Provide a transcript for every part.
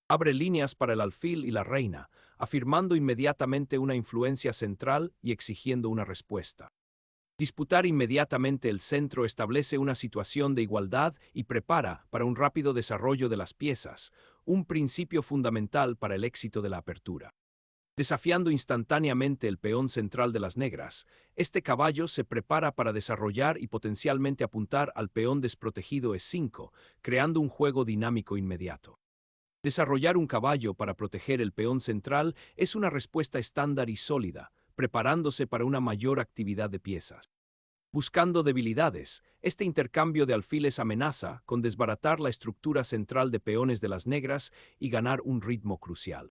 Abre líneas para el alfil y la reina, afirmando inmediatamente una influencia central y exigiendo una respuesta. Disputar inmediatamente el centro establece una situación de igualdad y prepara para un rápido desarrollo de las piezas, un principio fundamental para el éxito de la apertura. Desafiando instantáneamente el peón central de las negras, este caballo se prepara para desarrollar y potencialmente apuntar al peón desprotegido E5, creando un juego dinámico inmediato. Desarrollar un caballo para proteger el peón central es una respuesta estándar y sólida, preparándose para una mayor actividad de piezas. Buscando debilidades, este intercambio de alfiles amenaza con desbaratar la estructura central de peones de las negras y ganar un ritmo crucial.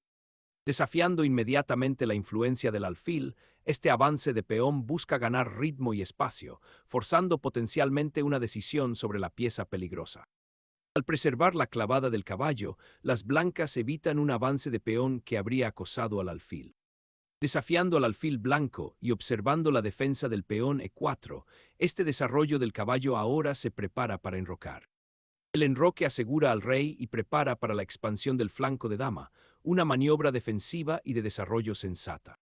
Desafiando inmediatamente la influencia del alfil, este avance de peón busca ganar ritmo y espacio, forzando potencialmente una decisión sobre la pieza peligrosa. Al preservar la clavada del caballo, las blancas evitan un avance de peón que habría acosado al alfil. Desafiando al alfil blanco y observando la defensa del peón E4, este desarrollo del caballo ahora se prepara para enrocar. El enroque asegura al rey y prepara para la expansión del flanco de dama, una maniobra defensiva y de desarrollo sensata.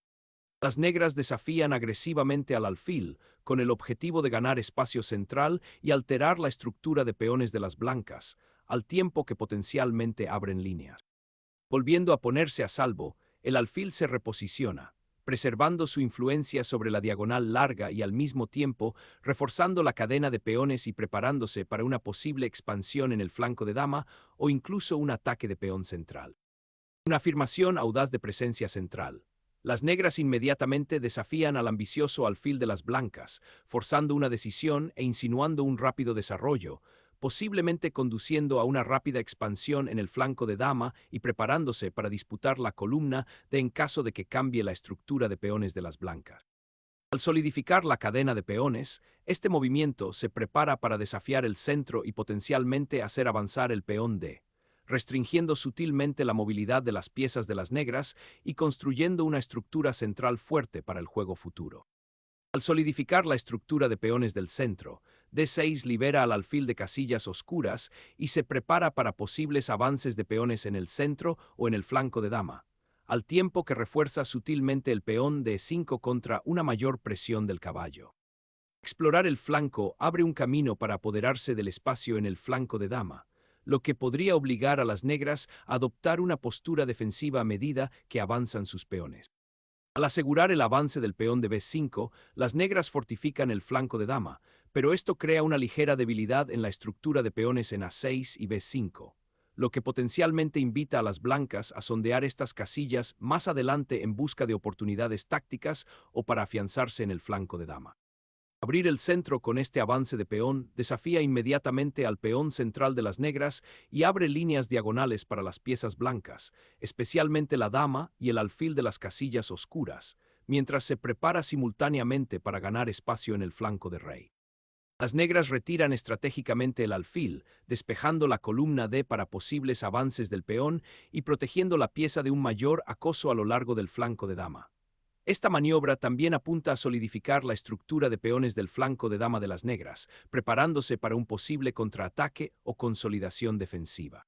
Las negras desafían agresivamente al alfil, con el objetivo de ganar espacio central y alterar la estructura de peones de las blancas, al tiempo que potencialmente abren líneas. Volviendo a ponerse a salvo, el alfil se reposiciona, preservando su influencia sobre la diagonal larga y al mismo tiempo reforzando la cadena de peones y preparándose para una posible expansión en el flanco de dama o incluso un ataque de peón central. Una afirmación audaz de presencia central. Las negras inmediatamente desafían al ambicioso alfil de las blancas, forzando una decisión e insinuando un rápido desarrollo, posiblemente conduciendo a una rápida expansión en el flanco de dama y preparándose para disputar la columna en caso de que cambie la estructura de peones de las blancas. Al solidificar la cadena de peones, este movimiento se prepara para desafiar el centro y potencialmente hacer avanzar el peón D, restringiendo sutilmente la movilidad de las piezas de las negras y construyendo una estructura central fuerte para el juego futuro. Al solidificar la estructura de peones del centro, D6 libera al alfil de casillas oscuras y se prepara para posibles avances de peones en el centro o en el flanco de dama, al tiempo que refuerza sutilmente el peón de E5 contra una mayor presión del caballo. Explorar el flanco abre un camino para apoderarse del espacio en el flanco de dama, lo que podría obligar a las negras a adoptar una postura defensiva a medida que avanzan sus peones. Al asegurar el avance del peón de B5, las negras fortifican el flanco de dama, pero esto crea una ligera debilidad en la estructura de peones en A6 y B5, lo que potencialmente invita a las blancas a sondear estas casillas más adelante en busca de oportunidades tácticas o para afianzarse en el flanco de dama. Abrir el centro con este avance de peón desafía inmediatamente al peón central de las negras y abre líneas diagonales para las piezas blancas, especialmente la dama y el alfil de las casillas oscuras, mientras se prepara simultáneamente para ganar espacio en el flanco de rey. Las negras retiran estratégicamente el alfil, despejando la columna D para posibles avances del peón y protegiendo la pieza de un mayor acoso a lo largo del flanco de dama. Esta maniobra también apunta a solidificar la estructura de peones del flanco de dama de las negras, preparándose para un posible contraataque o consolidación defensiva.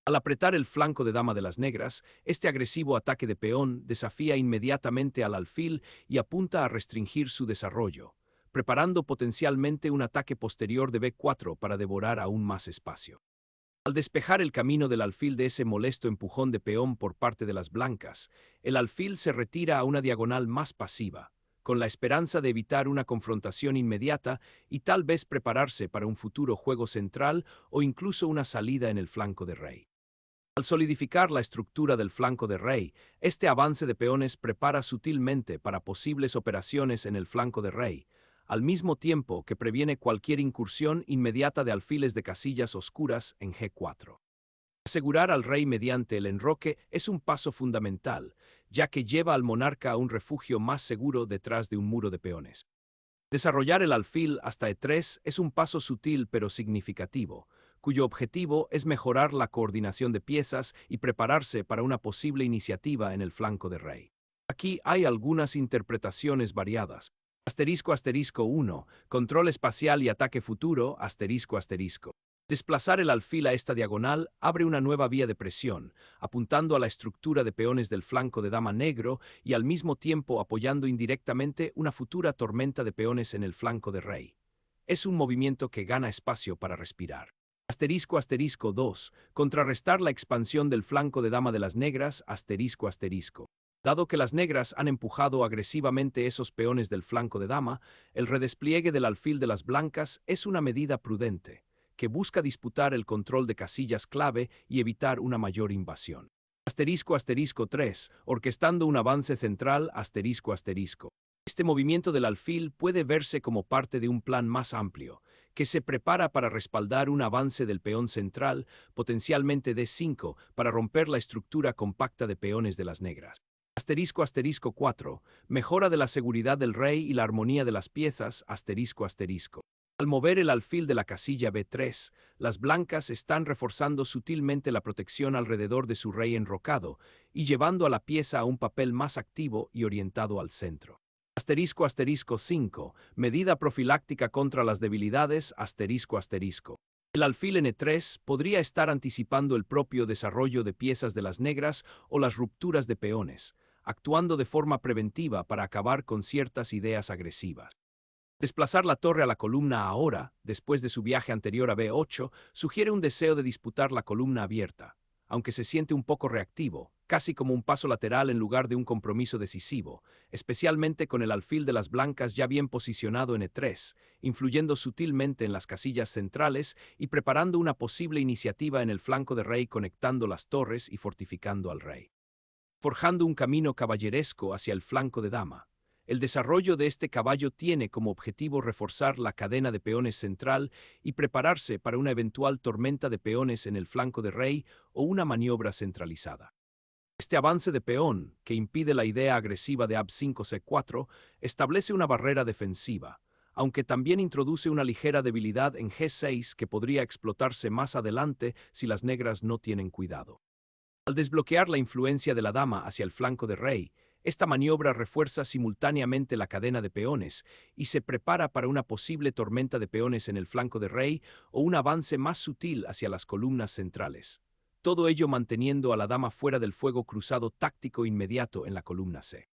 Al apretar el flanco de dama de las negras, este agresivo ataque de peón desafía inmediatamente al alfil y apunta a restringir su desarrollo, preparando potencialmente un ataque posterior de B4 para devorar aún más espacio. Al despejar el camino del alfil de ese molesto empujón de peón por parte de las blancas, el alfil se retira a una diagonal más pasiva, con la esperanza de evitar una confrontación inmediata y tal vez prepararse para un futuro juego central o incluso una salida en el flanco de rey. Al solidificar la estructura del flanco de rey, este avance de peones prepara sutilmente para posibles operaciones en el flanco de rey, al mismo tiempo que previene cualquier incursión inmediata de alfiles de casillas oscuras en G4. Asegurar al rey mediante el enroque es un paso fundamental, ya que lleva al monarca a un refugio más seguro detrás de un muro de peones. Desarrollar el alfil hasta E3 es un paso sutil pero significativo, cuyo objetivo es mejorar la coordinación de piezas y prepararse para una posible iniciativa en el flanco de rey. Aquí hay algunas interpretaciones variadas. ***1, control espacial y ataque futuro, ***. Desplazar el alfil a esta diagonal abre una nueva vía de presión, apuntando a la estructura de peones del flanco de dama negro y al mismo tiempo apoyando indirectamente una futura tormenta de peones en el flanco de rey. Es un movimiento que gana espacio para respirar. Asterisco asterisco 2. Contrarrestar la expansión del flanco de dama de las negras, asterisco asterisco. Dado que las negras han empujado agresivamente esos peones del flanco de dama, el redespliegue del alfil de las blancas es una medida prudente, que busca disputar el control de casillas clave y evitar una mayor invasión. Asterisco asterisco 3. Orquestando un avance central, asterisco asterisco. Este movimiento del alfil puede verse como parte de un plan más amplio, que se prepara para respaldar un avance del peón central, potencialmente D5, para romper la estructura compacta de peones de las negras. Asterisco asterisco 4. Mejora de la seguridad del rey y la armonía de las piezas, asterisco asterisco. Al mover el alfil de la casilla B3, las blancas están reforzando sutilmente la protección alrededor de su rey enrocado y llevando a la pieza a un papel más activo y orientado al centro. Asterisco asterisco 5. Medida profiláctica contra las debilidades, asterisco asterisco. El alfil N3 podría estar anticipando el propio desarrollo de piezas de las negras o las rupturas de peones, actuando de forma preventiva para acabar con ciertas ideas agresivas. Desplazar la torre a la columna ahora, después de su viaje anterior a B8, sugiere un deseo de disputar la columna abierta, aunque se siente un poco reactivo, casi como un paso lateral en lugar de un compromiso decisivo, especialmente con el alfil de las blancas ya bien posicionado en E3, influyendo sutilmente en las casillas centrales y preparando una posible iniciativa en el flanco de rey conectando las torres y fortificando al rey. Forjando un camino caballeresco hacia el flanco de dama. El desarrollo de este caballo tiene como objetivo reforzar la cadena de peones central y prepararse para una eventual tormenta de peones en el flanco de rey o una maniobra centralizada. Este avance de peón, que impide la idea agresiva de AB5C4, establece una barrera defensiva, aunque también introduce una ligera debilidad en G6 que podría explotarse más adelante si las negras no tienen cuidado. Al desbloquear la influencia de la dama hacia el flanco de rey, esta maniobra refuerza simultáneamente la cadena de peones y se prepara para una posible tormenta de peones en el flanco de rey o un avance más sutil hacia las columnas centrales. Todo ello manteniendo a la dama fuera del fuego cruzado táctico inmediato en la columna C.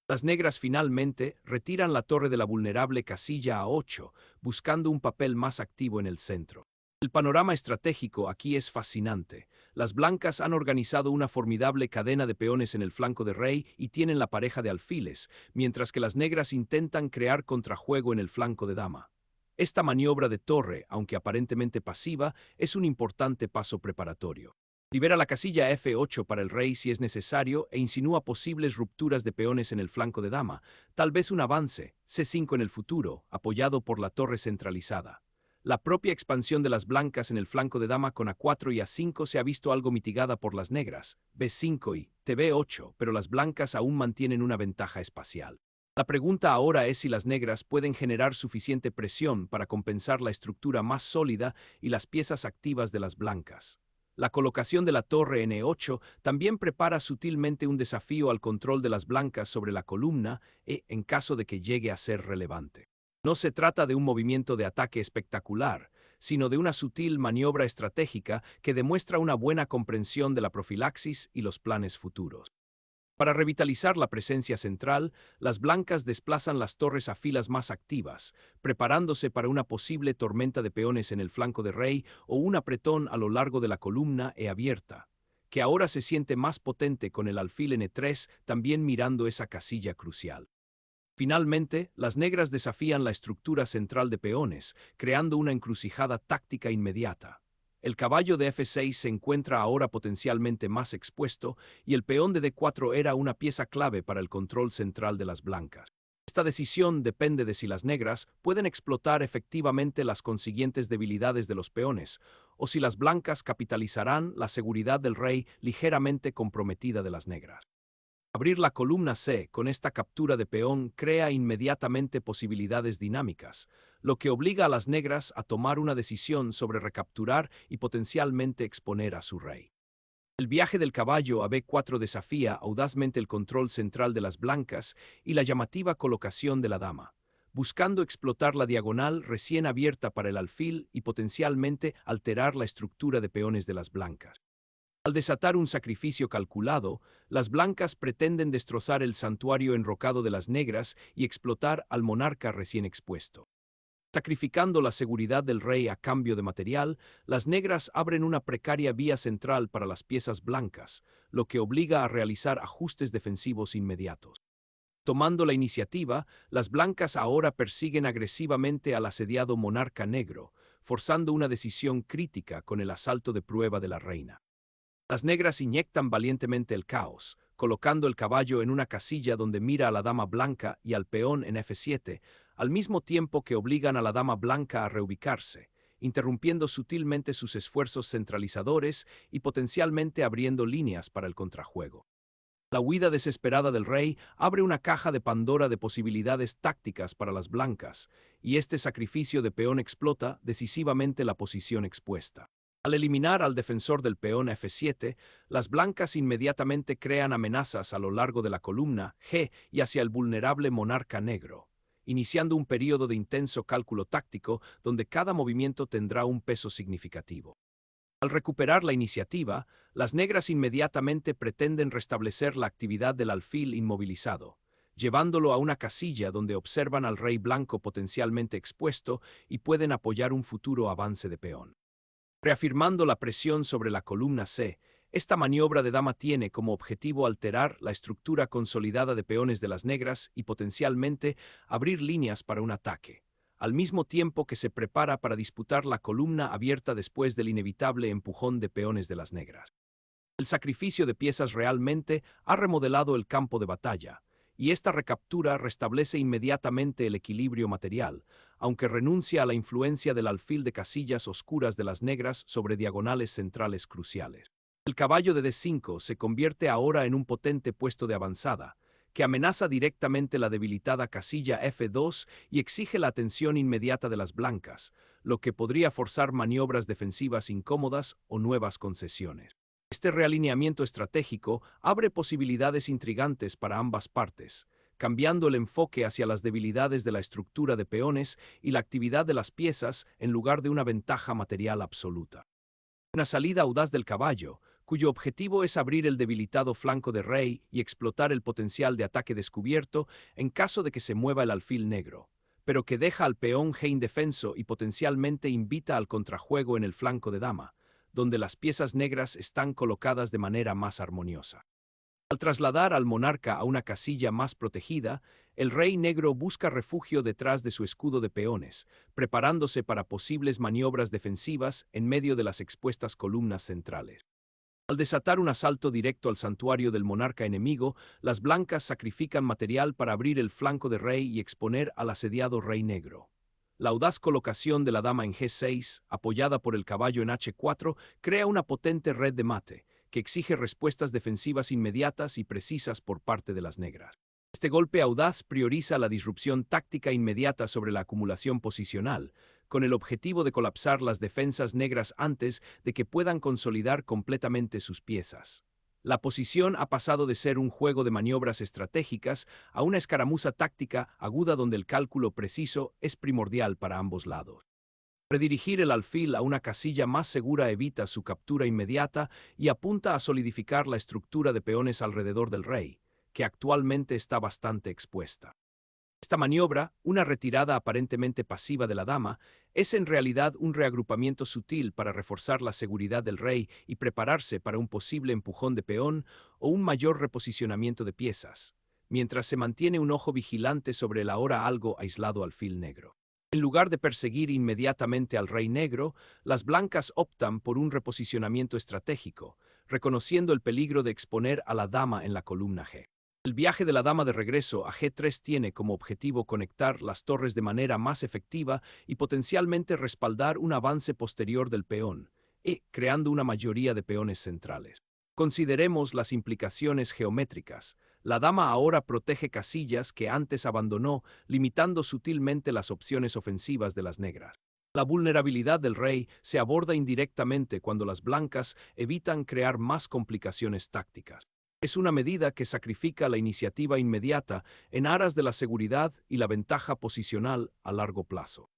Las negras finalmente retiran la torre de la vulnerable casilla A8, buscando un papel más activo en el centro. El panorama estratégico aquí es fascinante. Las blancas han organizado una formidable cadena de peones en el flanco de rey y tienen la pareja de alfiles, mientras que las negras intentan crear contrajuego en el flanco de dama. Esta maniobra de torre, aunque aparentemente pasiva, es un importante paso preparatorio. Libera la casilla F8 para el rey si es necesario e insinúa posibles rupturas de peones en el flanco de dama, tal vez un avance, C5 en el futuro, apoyado por la torre centralizada. La propia expansión de las blancas en el flanco de dama con A4 y A5 se ha visto algo mitigada por las negras, B5 y TB8, pero las blancas aún mantienen una ventaja espacial. La pregunta ahora es si las negras pueden generar suficiente presión para compensar la estructura más sólida y las piezas activas de las blancas. La colocación de la torre en E8 también prepara sutilmente un desafío al control de las blancas sobre la columna en caso de que llegue a ser relevante. No se trata de un movimiento de ataque espectacular, sino de una sutil maniobra estratégica que demuestra una buena comprensión de la profilaxis y los planes futuros. Para revitalizar la presencia central, las blancas desplazan las torres a filas más activas, preparándose para una posible tormenta de peones en el flanco de rey o un apretón a lo largo de la columna abierta, que ahora se siente más potente con el alfil N3 también mirando esa casilla crucial. Finalmente, las negras desafían la estructura central de peones, creando una encrucijada táctica inmediata. El caballo de F6 se encuentra ahora potencialmente más expuesto y el peón de D4 era una pieza clave para el control central de las blancas. Esta decisión depende de si las negras pueden explotar efectivamente las consiguientes debilidades de los peones, o si las blancas capitalizarán la seguridad del rey ligeramente comprometida de las negras. Abrir la columna C con esta captura de peón crea inmediatamente posibilidades dinámicas, lo que obliga a las negras a tomar una decisión sobre recapturar y potencialmente exponer a su rey. El viaje del caballo a B4 desafía audazmente el control central de las blancas y la llamativa colocación de la dama, buscando explotar la diagonal recién abierta para el alfil y potencialmente alterar la estructura de peones de las blancas. Al desatar un sacrificio calculado, las blancas pretenden destrozar el santuario enrocado de las negras y explotar al monarca recién expuesto. Sacrificando la seguridad del rey a cambio de material, las negras abren una precaria vía central para las piezas blancas, lo que obliga a realizar ajustes defensivos inmediatos. Tomando la iniciativa, las blancas ahora persiguen agresivamente al asediado monarca negro, forzando una decisión crítica con el asalto de prueba de la reina. Las negras inyectan valientemente el caos, colocando el caballo en una casilla donde mira a la dama blanca y al peón en F7, al mismo tiempo que obligan a la dama blanca a reubicarse, interrumpiendo sutilmente sus esfuerzos centralizadores y potencialmente abriendo líneas para el contrajuego. La huida desesperada del rey abre una caja de Pandora de posibilidades tácticas para las blancas, y este sacrificio de peón explota decisivamente la posición expuesta. Al eliminar al defensor del peón F7, las blancas inmediatamente crean amenazas a lo largo de la columna G y hacia el vulnerable monarca negro, iniciando un período de intenso cálculo táctico donde cada movimiento tendrá un peso significativo. Al recuperar la iniciativa, las negras inmediatamente pretenden restablecer la actividad del alfil inmovilizado, llevándolo a una casilla donde observan al rey blanco potencialmente expuesto y pueden apoyar un futuro avance de peón. Reafirmando la presión sobre la columna C, esta maniobra de dama tiene como objetivo alterar la estructura consolidada de peones de las negras y potencialmente abrir líneas para un ataque, al mismo tiempo que se prepara para disputar la columna abierta después del inevitable empujón de peones de las negras. El sacrificio de piezas realmente ha remodelado el campo de batalla, y esta recaptura restablece inmediatamente el equilibrio material, aunque renuncia a la influencia del alfil de casillas oscuras de las negras sobre diagonales centrales cruciales. El caballo de D5 se convierte ahora en un potente puesto de avanzada, que amenaza directamente la debilitada casilla F2 y exige la atención inmediata de las blancas, lo que podría forzar maniobras defensivas incómodas o nuevas concesiones. Este realineamiento estratégico abre posibilidades intrigantes para ambas partes, cambiando el enfoque hacia las debilidades de la estructura de peones y la actividad de las piezas en lugar de una ventaja material absoluta. Una salida audaz del caballo, cuyo objetivo es abrir el debilitado flanco de rey y explotar el potencial de ataque descubierto en caso de que se mueva el alfil negro, pero que deja al peón G indefenso y potencialmente invita al contrajuego en el flanco de dama, donde las piezas negras están colocadas de manera más armoniosa. Al trasladar al monarca a una casilla más protegida, el rey negro busca refugio detrás de su escudo de peones, preparándose para posibles maniobras defensivas en medio de las expuestas columnas centrales. Al desatar un asalto directo al santuario del monarca enemigo, las blancas sacrifican material para abrir el flanco de rey y exponer al asediado rey negro. La audaz colocación de la dama en G6, apoyada por el caballo en H4, crea una potente red de mate, que exige respuestas defensivas inmediatas y precisas por parte de las negras. Este golpe audaz prioriza la disrupción táctica inmediata sobre la acumulación posicional, con el objetivo de colapsar las defensas negras antes de que puedan consolidar completamente sus piezas. La posición ha pasado de ser un juego de maniobras estratégicas a una escaramuza táctica aguda donde el cálculo preciso es primordial para ambos lados. Redirigir el alfil a una casilla más segura evita su captura inmediata y apunta a solidificar la estructura de peones alrededor del rey, que actualmente está bastante expuesta. Esta maniobra, una retirada aparentemente pasiva de la dama, es en realidad un reagrupamiento sutil para reforzar la seguridad del rey y prepararse para un posible empujón de peón o un mayor reposicionamiento de piezas, mientras se mantiene un ojo vigilante sobre el ahora algo aislado alfil negro. En lugar de perseguir inmediatamente al rey negro, las blancas optan por un reposicionamiento estratégico, reconociendo el peligro de exponer a la dama en la columna G. El viaje de la dama de regreso a G3 tiene como objetivo conectar las torres de manera más efectiva y potencialmente respaldar un avance posterior del peón, creando una mayoría de peones centrales. Consideremos las implicaciones geométricas. La dama ahora protege casillas que antes abandonó, limitando sutilmente las opciones ofensivas de las negras. La vulnerabilidad del rey se aborda indirectamente cuando las blancas evitan crear más complicaciones tácticas. Es una medida que sacrifica la iniciativa inmediata en aras de la seguridad y la ventaja posicional a largo plazo.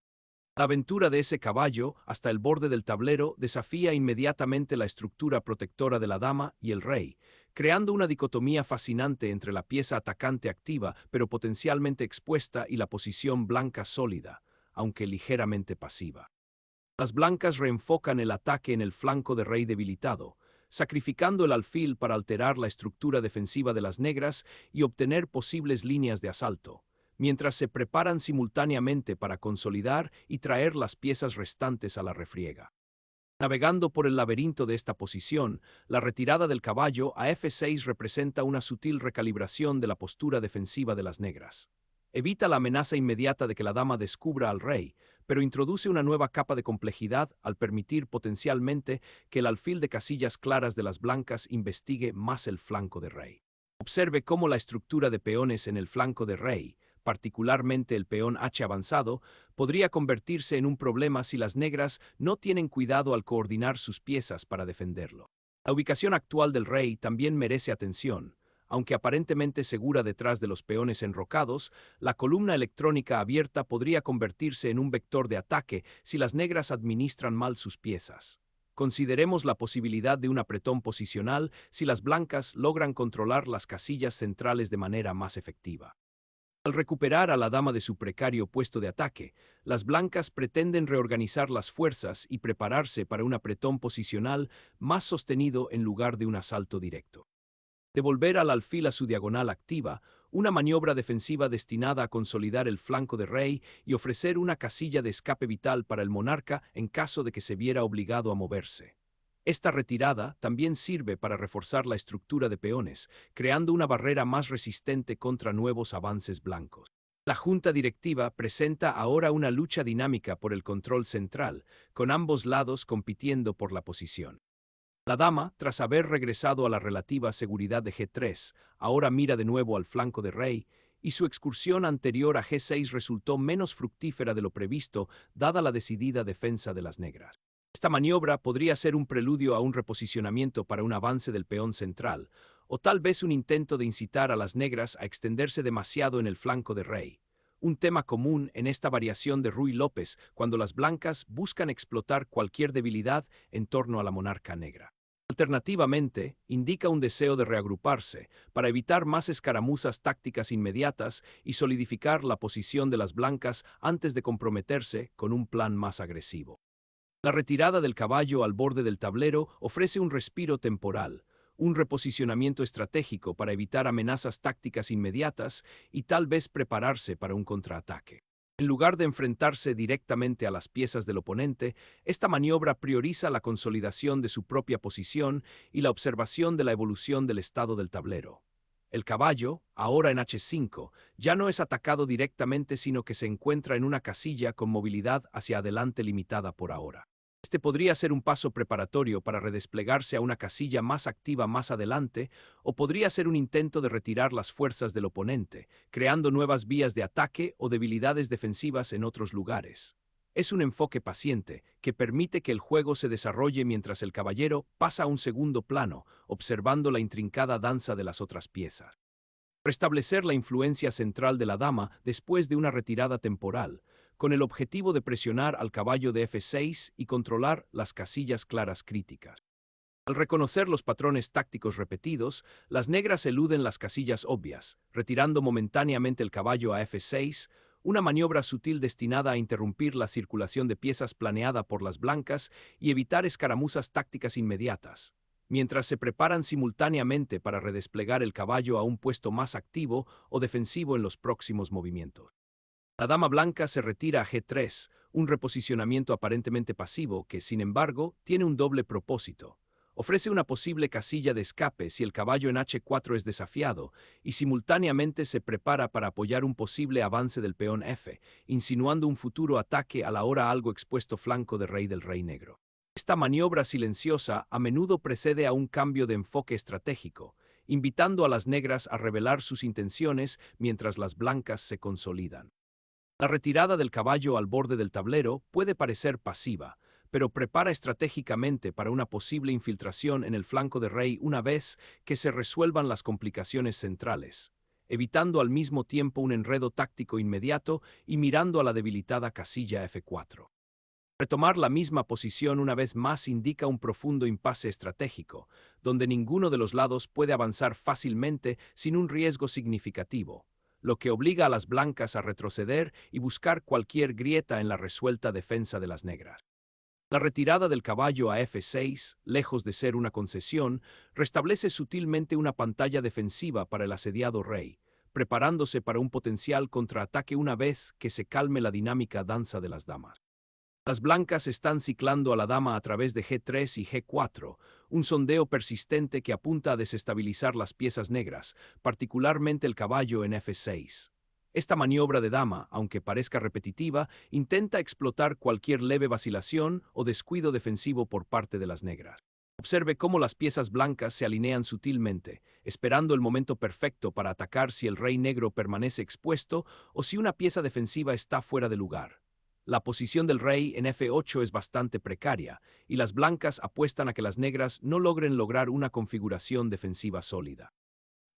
La aventura de ese caballo hasta el borde del tablero desafía inmediatamente la estructura protectora de la dama y el rey, creando una dicotomía fascinante entre la pieza atacante activa pero potencialmente expuesta y la posición blanca sólida, aunque ligeramente pasiva. Las blancas reenfocan el ataque en el flanco de rey debilitado, sacrificando el alfil para alterar la estructura defensiva de las negras y obtener posibles líneas de asalto, mientras se preparan simultáneamente para consolidar y traer las piezas restantes a la refriega. Navegando por el laberinto de esta posición, la retirada del caballo a F6 representa una sutil recalibración de la postura defensiva de las negras. Evita la amenaza inmediata de que la dama descubra al rey, pero introduce una nueva capa de complejidad al permitir potencialmente que el alfil de casillas claras de las blancas investigue más el flanco de rey. Observe cómo la estructura de peones en el flanco de rey, particularmente el peón H avanzado, podría convertirse en un problema si las negras no tienen cuidado al coordinar sus piezas para defenderlo. La ubicación actual del rey también merece atención. Aunque aparentemente segura detrás de los peones enrocados, la columna electrónica abierta podría convertirse en un vector de ataque si las negras administran mal sus piezas. Consideremos la posibilidad de un apretón posicional si las blancas logran controlar las casillas centrales de manera más efectiva. Al recuperar a la dama de su precario puesto de ataque, las blancas pretenden reorganizar las fuerzas y prepararse para un apretón posicional más sostenido en lugar de un asalto directo. Devolver al alfil a su diagonal activa, una maniobra defensiva destinada a consolidar el flanco de rey y ofrecer una casilla de escape vital para el monarca en caso de que se viera obligado a moverse. Esta retirada también sirve para reforzar la estructura de peones, creando una barrera más resistente contra nuevos avances blancos. La junta directiva presenta ahora una lucha dinámica por el control central, con ambos lados compitiendo por la posición. La dama, tras haber regresado a la relativa seguridad de G3, ahora mira de nuevo al flanco de rey, y su excursión anterior a G6 resultó menos fructífera de lo previsto, dada la decidida defensa de las negras. Esta maniobra podría ser un preludio a un reposicionamiento para un avance del peón central, o tal vez un intento de incitar a las negras a extenderse demasiado en el flanco de rey. Un tema común en esta variación de Ruy López cuando las blancas buscan explotar cualquier debilidad en torno a la monarca negra. Alternativamente, indica un deseo de reagruparse para evitar más escaramuzas tácticas inmediatas y solidificar la posición de las blancas antes de comprometerse con un plan más agresivo. La retirada del caballo al borde del tablero ofrece un respiro temporal, un reposicionamiento estratégico para evitar amenazas tácticas inmediatas y tal vez prepararse para un contraataque. En lugar de enfrentarse directamente a las piezas del oponente, esta maniobra prioriza la consolidación de su propia posición y la observación de la evolución del estado del tablero. El caballo, ahora en H5, ya no es atacado directamente sino que se encuentra en una casilla con movilidad hacia adelante limitada por ahora. Este podría ser un paso preparatorio para redesplegarse a una casilla más activa más adelante, o podría ser un intento de retirar las fuerzas del oponente, creando nuevas vías de ataque o debilidades defensivas en otros lugares. Es un enfoque paciente, que permite que el juego se desarrolle mientras el caballero pasa a un segundo plano, observando la intrincada danza de las otras piezas. Restablecer la influencia central de la dama después de una retirada temporal, con el objetivo de presionar al caballo de F6 y controlar las casillas claras críticas. Al reconocer los patrones tácticos repetidos, las negras eluden las casillas obvias, retirando momentáneamente el caballo a F6, una maniobra sutil destinada a interrumpir la circulación de piezas planeada por las blancas y evitar escaramuzas tácticas inmediatas, mientras se preparan simultáneamente para redesplegar el caballo a un puesto más activo o defensivo en los próximos movimientos. La dama blanca se retira a G3, un reposicionamiento aparentemente pasivo que, sin embargo, tiene un doble propósito. Ofrece una posible casilla de escape si el caballo en H4 es desafiado y simultáneamente se prepara para apoyar un posible avance del peón F, insinuando un futuro ataque al ahora algo expuesto flanco de rey del rey negro. Esta maniobra silenciosa a menudo precede a un cambio de enfoque estratégico, invitando a las negras a revelar sus intenciones mientras las blancas se consolidan. La retirada del caballo al borde del tablero puede parecer pasiva, pero prepara estratégicamente para una posible infiltración en el flanco de rey una vez que se resuelvan las complicaciones centrales, evitando al mismo tiempo un enredo táctico inmediato y mirando a la debilitada casilla F4. Retomar la misma posición una vez más indica un profundo impasse estratégico, donde ninguno de los lados puede avanzar fácilmente sin un riesgo significativo, lo que obliga a las blancas a retroceder y buscar cualquier grieta en la resuelta defensa de las negras. La retirada del caballo a F6, lejos de ser una concesión, restablece sutilmente una pantalla defensiva para el asediado rey, preparándose para un potencial contraataque una vez que se calme la dinámica danza de las damas. Las blancas están ciclando a la dama a través de G3 y G4, un sondeo persistente que apunta a desestabilizar las piezas negras, particularmente el caballo en F6. Esta maniobra de dama, aunque parezca repetitiva, intenta explotar cualquier leve vacilación o descuido defensivo por parte de las negras. Observe cómo las piezas blancas se alinean sutilmente, esperando el momento perfecto para atacar si el rey negro permanece expuesto o si una pieza defensiva está fuera de lugar. La posición del rey en F8 es bastante precaria, y las blancas apuestan a que las negras no logren lograr una configuración defensiva sólida.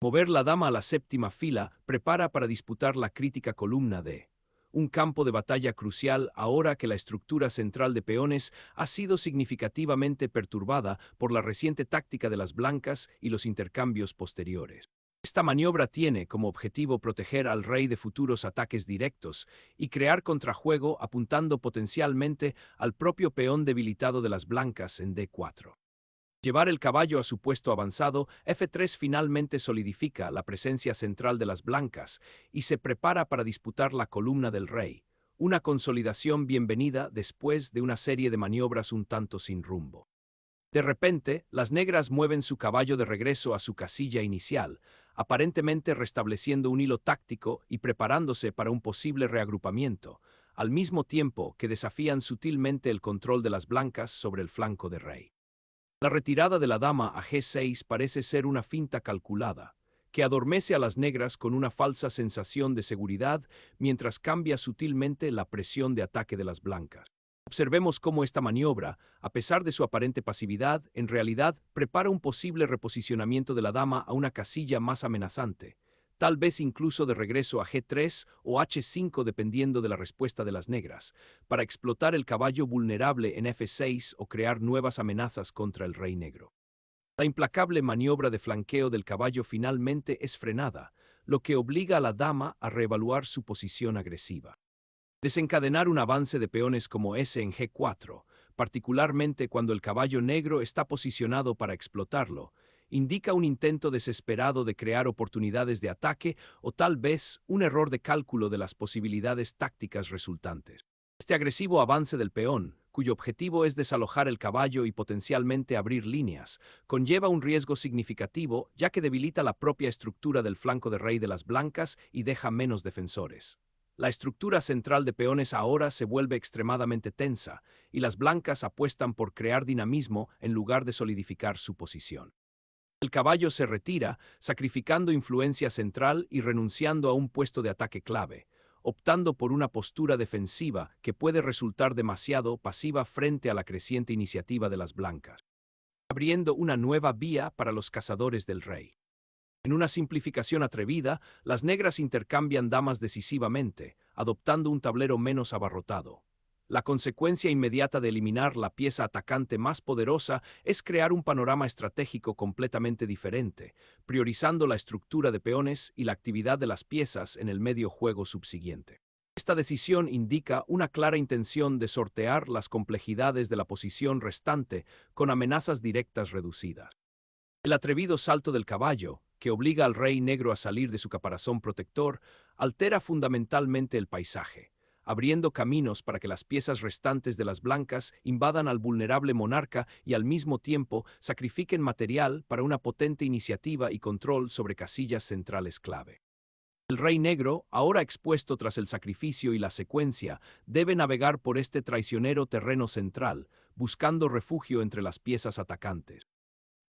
Mover la dama a la séptima fila prepara para disputar la crítica columna D, un campo de batalla crucial ahora que la estructura central de peones ha sido significativamente perturbada por la reciente táctica de las blancas y los intercambios posteriores. Esta maniobra tiene como objetivo proteger al rey de futuros ataques directos y crear contrajuego apuntando potencialmente al propio peón debilitado de las blancas en D4. Llevar el caballo a su puesto avanzado, F3 finalmente solidifica la presencia central de las blancas y se prepara para disputar la columna del rey, una consolidación bienvenida después de una serie de maniobras un tanto sin rumbo. De repente, las negras mueven su caballo de regreso a su casilla inicial, aparentemente restableciendo un hilo táctico y preparándose para un posible reagrupamiento, al mismo tiempo que desafían sutilmente el control de las blancas sobre el flanco de rey. La retirada de la dama a G6 parece ser una finta calculada, que adormece a las negras con una falsa sensación de seguridad mientras cambia sutilmente la presión de ataque de las blancas. Observemos cómo esta maniobra, a pesar de su aparente pasividad, en realidad prepara un posible reposicionamiento de la dama a una casilla más amenazante, tal vez incluso de regreso a G3 o H5 dependiendo de la respuesta de las negras, para explotar el caballo vulnerable en F6 o crear nuevas amenazas contra el rey negro. La implacable maniobra de flanqueo del caballo finalmente es frenada, lo que obliga a la dama a reevaluar su posición agresiva. Desencadenar un avance de peones como ese en G4, particularmente cuando el caballo negro está posicionado para explotarlo, indica un intento desesperado de crear oportunidades de ataque o tal vez un error de cálculo de las posibilidades tácticas resultantes. Este agresivo avance del peón, cuyo objetivo es desalojar el caballo y potencialmente abrir líneas, conlleva un riesgo significativo ya que debilita la propia estructura del flanco de rey de las blancas y deja menos defensores. La estructura central de peones ahora se vuelve extremadamente tensa, y las blancas apuestan por crear dinamismo en lugar de solidificar su posición. El caballo se retira, sacrificando influencia central y renunciando a un puesto de ataque clave, optando por una postura defensiva que puede resultar demasiado pasiva frente a la creciente iniciativa de las blancas, abriendo una nueva vía para los cazadores del rey. En una simplificación atrevida, las negras intercambian damas decisivamente, adoptando un tablero menos abarrotado. La consecuencia inmediata de eliminar la pieza atacante más poderosa es crear un panorama estratégico completamente diferente, priorizando la estructura de peones y la actividad de las piezas en el medio juego subsiguiente. Esta decisión indica una clara intención de sortear las complejidades de la posición restante con amenazas directas reducidas. El atrevido salto del caballo, que obliga al rey negro a salir de su caparazón protector, altera fundamentalmente el paisaje, abriendo caminos para que las piezas restantes de las blancas invadan al vulnerable monarca y al mismo tiempo sacrifiquen material para una potente iniciativa y control sobre casillas centrales clave. El rey negro, ahora expuesto tras el sacrificio y la secuencia, debe navegar por este traicionero terreno central, buscando refugio entre las piezas atacantes.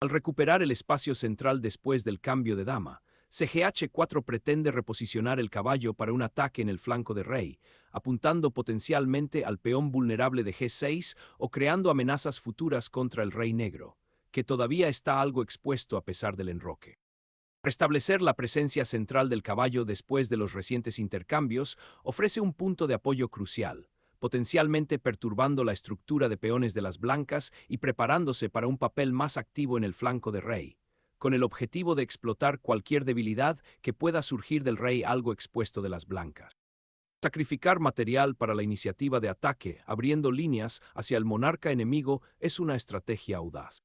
Al recuperar el espacio central después del cambio de dama, CGH4 pretende reposicionar el caballo para un ataque en el flanco de rey, apuntando potencialmente al peón vulnerable de G6 o creando amenazas futuras contra el rey negro, que todavía está algo expuesto a pesar del enroque. Restablecer la presencia central del caballo después de los recientes intercambios ofrece un punto de apoyo crucial, potencialmente perturbando la estructura de peones de las blancas y preparándose para un papel más activo en el flanco de rey, con el objetivo de explotar cualquier debilidad que pueda surgir del rey algo expuesto de las blancas. Sacrificar material para la iniciativa de ataque, abriendo líneas hacia el monarca enemigo, es una estrategia audaz.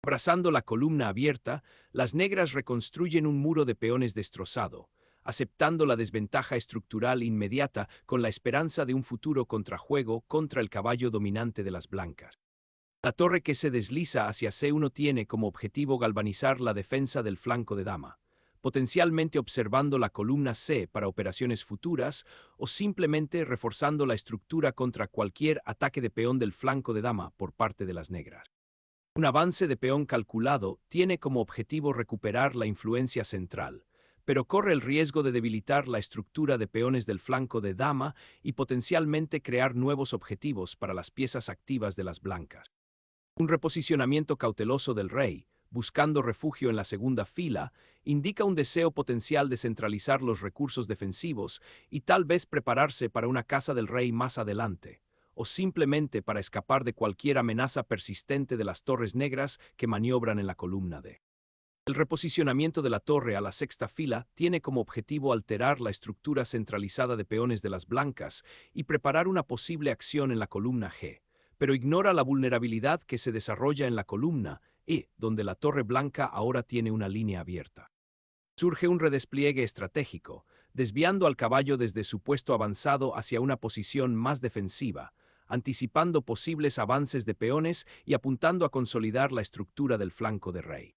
Abrazando la columna abierta, las negras reconstruyen un muro de peones destrozado, aceptando la desventaja estructural inmediata con la esperanza de un futuro contrajuego contra el caballo dominante de las blancas. La torre que se desliza hacia C1 tiene como objetivo galvanizar la defensa del flanco de dama, potencialmente observando la columna C para operaciones futuras o simplemente reforzando la estructura contra cualquier ataque de peón del flanco de dama por parte de las negras. Un avance de peón calculado tiene como objetivo recuperar la influencia central, pero corre el riesgo de debilitar la estructura de peones del flanco de dama y potencialmente crear nuevos objetivos para las piezas activas de las blancas. Un reposicionamiento cauteloso del rey, buscando refugio en la segunda fila, indica un deseo potencial de centralizar los recursos defensivos y tal vez prepararse para una caza del rey más adelante, o simplemente para escapar de cualquier amenaza persistente de las torres negras que maniobran en la columna D. El reposicionamiento de la torre a la sexta fila tiene como objetivo alterar la estructura centralizada de peones de las blancas y preparar una posible acción en la columna G, pero ignora la vulnerabilidad que se desarrolla en la columna E, donde la torre blanca ahora tiene una línea abierta. Surge un redespliegue estratégico, desviando al caballo desde su puesto avanzado hacia una posición más defensiva, anticipando posibles avances de peones y apuntando a consolidar la estructura del flanco de rey.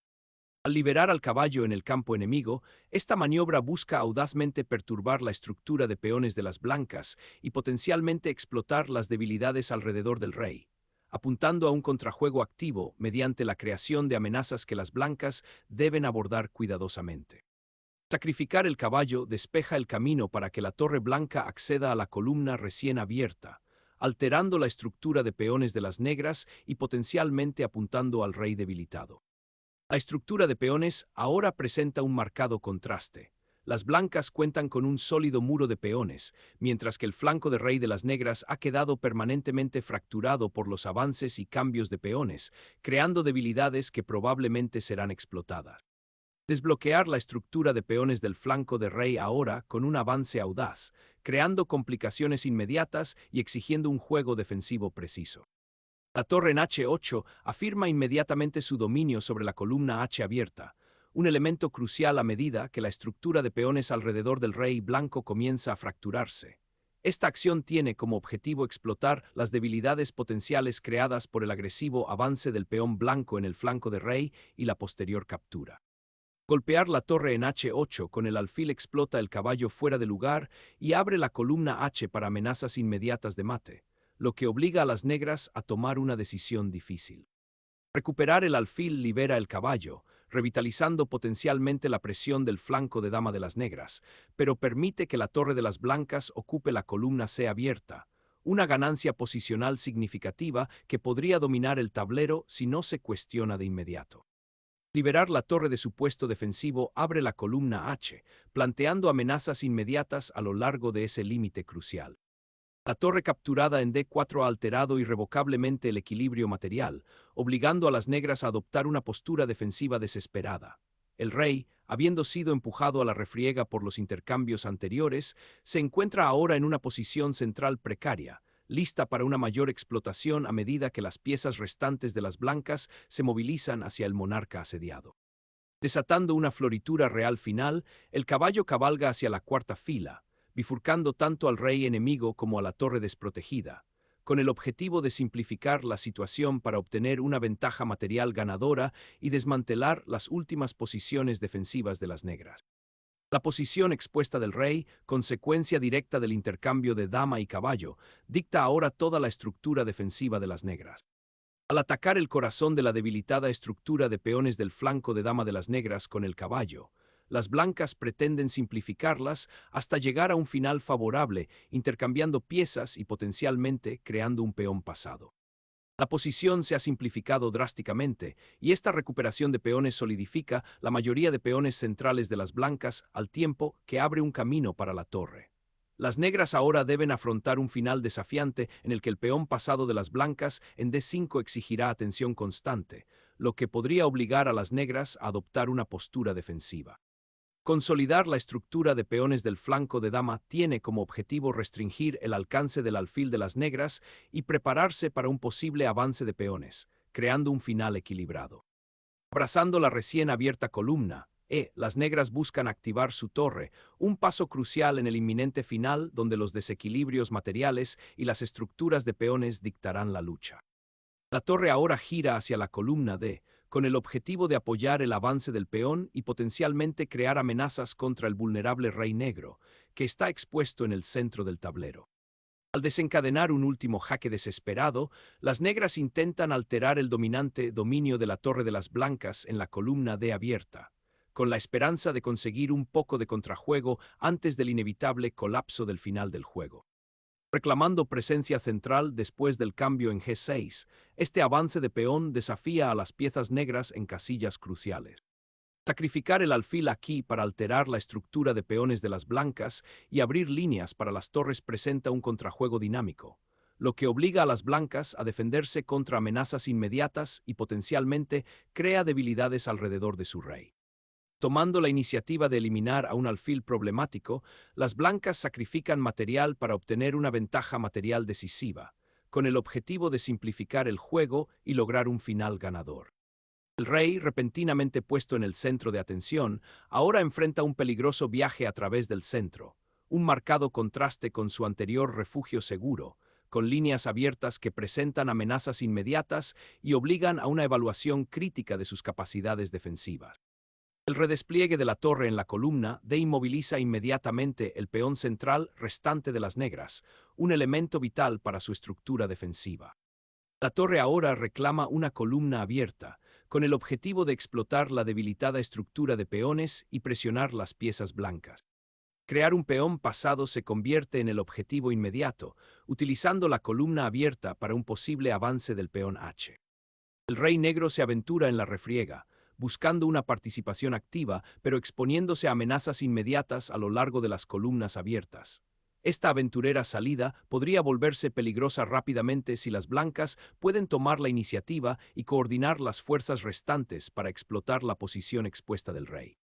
Al liberar al caballo en el campo enemigo, esta maniobra busca audazmente perturbar la estructura de peones de las blancas y potencialmente explotar las debilidades alrededor del rey, apuntando a un contrajuego activo mediante la creación de amenazas que las blancas deben abordar cuidadosamente. Sacrificar el caballo despeja el camino para que la torre blanca acceda a la columna recién abierta, alterando la estructura de peones de las negras y potencialmente apuntando al rey debilitado. La estructura de peones ahora presenta un marcado contraste. Las blancas cuentan con un sólido muro de peones, mientras que el flanco de rey de las negras ha quedado permanentemente fracturado por los avances y cambios de peones, creando debilidades que probablemente serán explotadas. Desbloquear la estructura de peones del flanco de rey ahora con un avance audaz, creando complicaciones inmediatas y exigiendo un juego defensivo preciso. La torre en H8 afirma inmediatamente su dominio sobre la columna H abierta, un elemento crucial a medida que la estructura de peones alrededor del rey blanco comienza a fracturarse. Esta acción tiene como objetivo explotar las debilidades potenciales creadas por el agresivo avance del peón blanco en el flanco de rey y la posterior captura. Golpear la torre en H8 con el alfil explota el caballo fuera de lugar y abre la columna H para amenazas inmediatas de mate, lo que obliga a las negras a tomar una decisión difícil. Recuperar el alfil libera el caballo, revitalizando potencialmente la presión del flanco de dama de las negras, pero permite que la torre de las blancas ocupe la columna C abierta, una ganancia posicional significativa que podría dominar el tablero si no se cuestiona de inmediato. Liberar la torre de su puesto defensivo abre la columna H, planteando amenazas inmediatas a lo largo de ese límite crucial. La torre capturada en D4 ha alterado irrevocablemente el equilibrio material, obligando a las negras a adoptar una postura defensiva desesperada. El rey, habiendo sido empujado a la refriega por los intercambios anteriores, se encuentra ahora en una posición central precaria, lista para una mayor explotación a medida que las piezas restantes de las blancas se movilizan hacia el monarca asediado. Desatando una floritura real final, el caballo cabalga hacia la cuarta fila, bifurcando tanto al rey enemigo como a la torre desprotegida, con el objetivo de simplificar la situación para obtener una ventaja material ganadora y desmantelar las últimas posiciones defensivas de las negras. La posición expuesta del rey, consecuencia directa del intercambio de dama y caballo, dicta ahora toda la estructura defensiva de las negras. Al atacar el corazón de la debilitada estructura de peones del flanco de dama de las negras con el caballo, Las blancas pretenden simplificarlas hasta llegar a un final favorable, intercambiando piezas y potencialmente creando un peón pasado. La posición se ha simplificado drásticamente, y esta recuperación de peones solidifica la mayoría de peones centrales de las blancas al tiempo que abre un camino para la torre. Las negras ahora deben afrontar un final desafiante en el que el peón pasado de las blancas en D5 exigirá atención constante, lo que podría obligar a las negras a adoptar una postura defensiva. Consolidar la estructura de peones del flanco de dama tiene como objetivo restringir el alcance del alfil de las negras y prepararse para un posible avance de peones, creando un final equilibrado. Abrazando la recién abierta columna, las negras buscan activar su torre, un paso crucial en el inminente final donde los desequilibrios materiales y las estructuras de peones dictarán la lucha. La torre ahora gira hacia la columna D, con el objetivo de apoyar el avance del peón y potencialmente crear amenazas contra el vulnerable rey negro, que está expuesto en el centro del tablero. Al desencadenar un último jaque desesperado, las negras intentan alterar el dominante dominio de la torre de las blancas en la columna D abierta, con la esperanza de conseguir un poco de contrajuego antes del inevitable colapso del final del juego. Reclamando presencia central después del cambio en G6, este avance de peón desafía a las piezas negras en casillas cruciales. Sacrificar el alfil aquí para alterar la estructura de peones de las blancas y abrir líneas para las torres presenta un contrajuego dinámico, lo que obliga a las blancas a defenderse contra amenazas inmediatas y potencialmente crea debilidades alrededor de su rey. Tomando la iniciativa de eliminar a un alfil problemático, las blancas sacrifican material para obtener una ventaja material decisiva, con el objetivo de simplificar el juego y lograr un final ganador. El rey, repentinamente puesto en el centro de atención, ahora enfrenta un peligroso viaje a través del centro, un marcado contraste con su anterior refugio seguro, con líneas abiertas que presentan amenazas inmediatas y obligan a una evaluación crítica de sus capacidades defensivas. El redespliegue de la torre en la columna D inmoviliza inmediatamente el peón central restante de las negras, un elemento vital para su estructura defensiva. La torre ahora reclama una columna abierta, con el objetivo de explotar la debilitada estructura de peones y presionar las piezas blancas. Crear un peón pasado se convierte en el objetivo inmediato, utilizando la columna abierta para un posible avance del peón H. El rey negro se aventura en la refriega, buscando una participación activa, pero exponiéndose a amenazas inmediatas a lo largo de las columnas abiertas. Esta aventurera salida podría volverse peligrosa rápidamente si las blancas pueden tomar la iniciativa y coordinar las fuerzas restantes para explotar la posición expuesta del rey.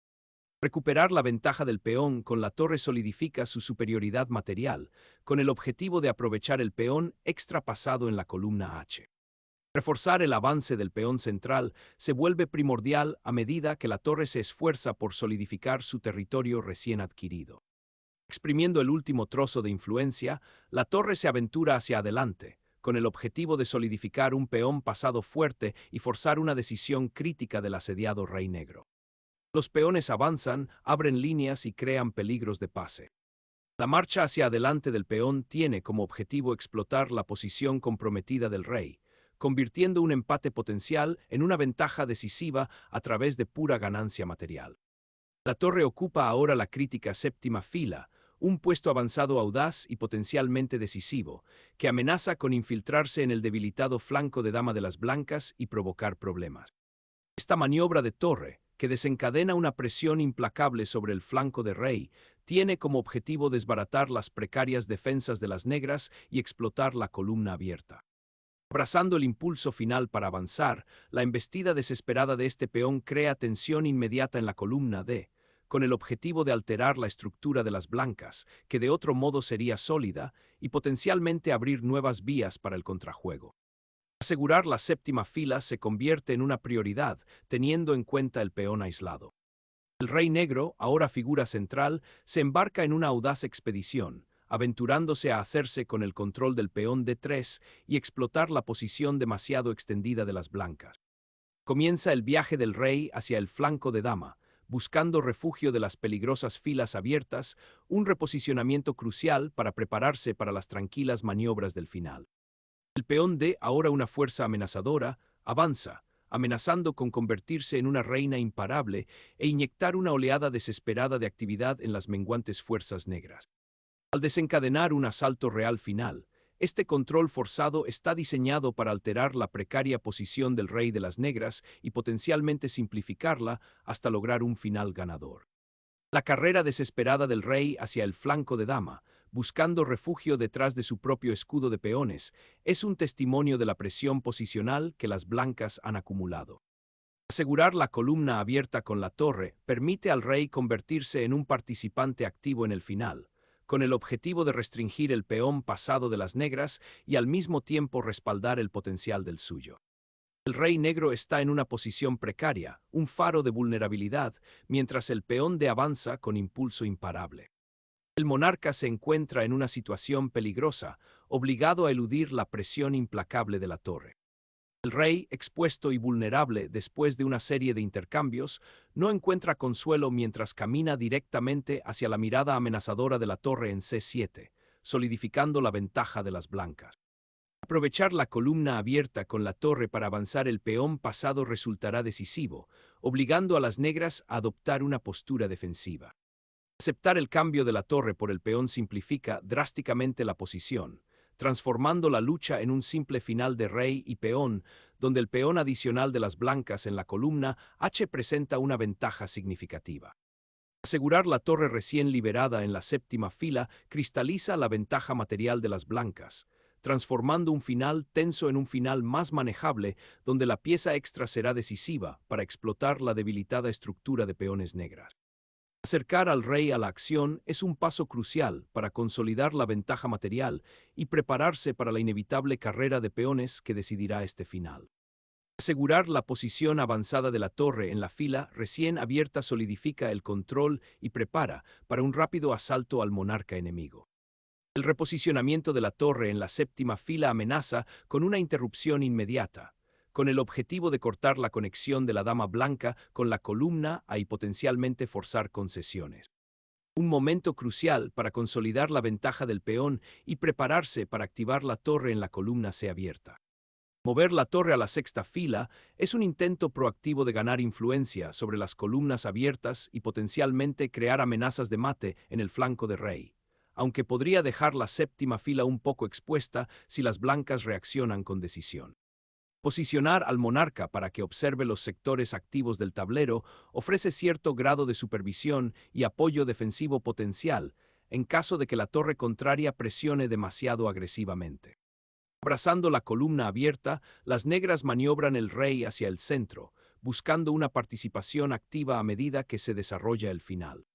Recuperar la ventaja del peón con la torre solidifica su superioridad material, con el objetivo de aprovechar el peón extrapasado en la columna H. Reforzar el avance del peón central se vuelve primordial a medida que la torre se esfuerza por solidificar su territorio recién adquirido. Exprimiendo el último trozo de influencia, la torre se aventura hacia adelante, con el objetivo de solidificar un peón pasado fuerte y forzar una decisión crítica del asediado rey negro. Los peones avanzan, abren líneas y crean peligros de pase. La marcha hacia adelante del peón tiene como objetivo explotar la posición comprometida del rey, convirtiendo un empate potencial en una ventaja decisiva a través de pura ganancia material. La torre ocupa ahora la crítica séptima fila, un puesto avanzado audaz y potencialmente decisivo, que amenaza con infiltrarse en el debilitado flanco de dama de las blancas y provocar problemas. Esta maniobra de torre, que desencadena una presión implacable sobre el flanco de rey, tiene como objetivo desbaratar las precarias defensas de las negras y explotar la columna abierta. Abrazando el impulso final para avanzar, la embestida desesperada de este peón crea tensión inmediata en la columna D, con el objetivo de alterar la estructura de las blancas, que de otro modo sería sólida, y potencialmente abrir nuevas vías para el contrajuego. Asegurar la séptima fila se convierte en una prioridad, teniendo en cuenta el peón aislado. El rey negro, ahora figura central, se embarca en una audaz expedición, aventurándose a hacerse con el control del peón D3 y explotar la posición demasiado extendida de las blancas. Comienza el viaje del rey hacia el flanco de dama, buscando refugio de las peligrosas filas abiertas, un reposicionamiento crucial para prepararse para las tranquilas maniobras del final. El peón D, ahora una fuerza amenazadora, avanza, amenazando con convertirse en una reina imparable e inyectar una oleada desesperada de actividad en las menguantes fuerzas negras. Al desencadenar un asalto real final, este control forzado está diseñado para alterar la precaria posición del rey de las negras y potencialmente simplificarla hasta lograr un final ganador. La carrera desesperada del rey hacia el flanco de dama, buscando refugio detrás de su propio escudo de peones, es un testimonio de la presión posicional que las blancas han acumulado. Asegurar la columna abierta con la torre permite al rey convertirse en un participante activo en el final, con el objetivo de restringir el peón pasado de las negras y al mismo tiempo respaldar el potencial del suyo. El rey negro está en una posición precaria, un faro de vulnerabilidad, mientras el peón de avanza con impulso imparable. El monarca se encuentra en una situación peligrosa, obligado a eludir la presión implacable de la torre. El rey, expuesto y vulnerable después de una serie de intercambios, no encuentra consuelo mientras camina directamente hacia la mirada amenazadora de la torre en C7, solidificando la ventaja de las blancas. Aprovechar la columna abierta con la torre para avanzar el peón pasado resultará decisivo, obligando a las negras a adoptar una postura defensiva. Aceptar el cambio de la torre por el peón simplifica drásticamente la posición, transformando la lucha en un simple final de rey y peón, donde el peón adicional de las blancas en la columna H presenta una ventaja significativa. Asegurar la torre recién liberada en la séptima fila cristaliza la ventaja material de las blancas, transformando un final tenso en un final más manejable, donde la pieza extra será decisiva para explotar la debilitada estructura de peones negras. Acercar al rey a la acción es un paso crucial para consolidar la ventaja material y prepararse para la inevitable carrera de peones que decidirá este final. Asegurar la posición avanzada de la torre en la fila recién abierta solidifica el control y prepara para un rápido asalto al monarca enemigo. El reposicionamiento de la torre en la séptima fila amenaza con una interrupción inmediata, con el objetivo de cortar la conexión de la dama blanca con la columna y potencialmente forzar concesiones. Un momento crucial para consolidar la ventaja del peón y prepararse para activar la torre en la columna C abierta. Mover la torre a la sexta fila es un intento proactivo de ganar influencia sobre las columnas abiertas y potencialmente crear amenazas de mate en el flanco de rey, aunque podría dejar la séptima fila un poco expuesta si las blancas reaccionan con decisión. Posicionar al monarca para que observe los sectores activos del tablero ofrece cierto grado de supervisión y apoyo defensivo potencial en caso de que la torre contraria presione demasiado agresivamente. Abrazando la columna abierta, las negras maniobran el rey hacia el centro, buscando una participación activa a medida que se desarrolla el final.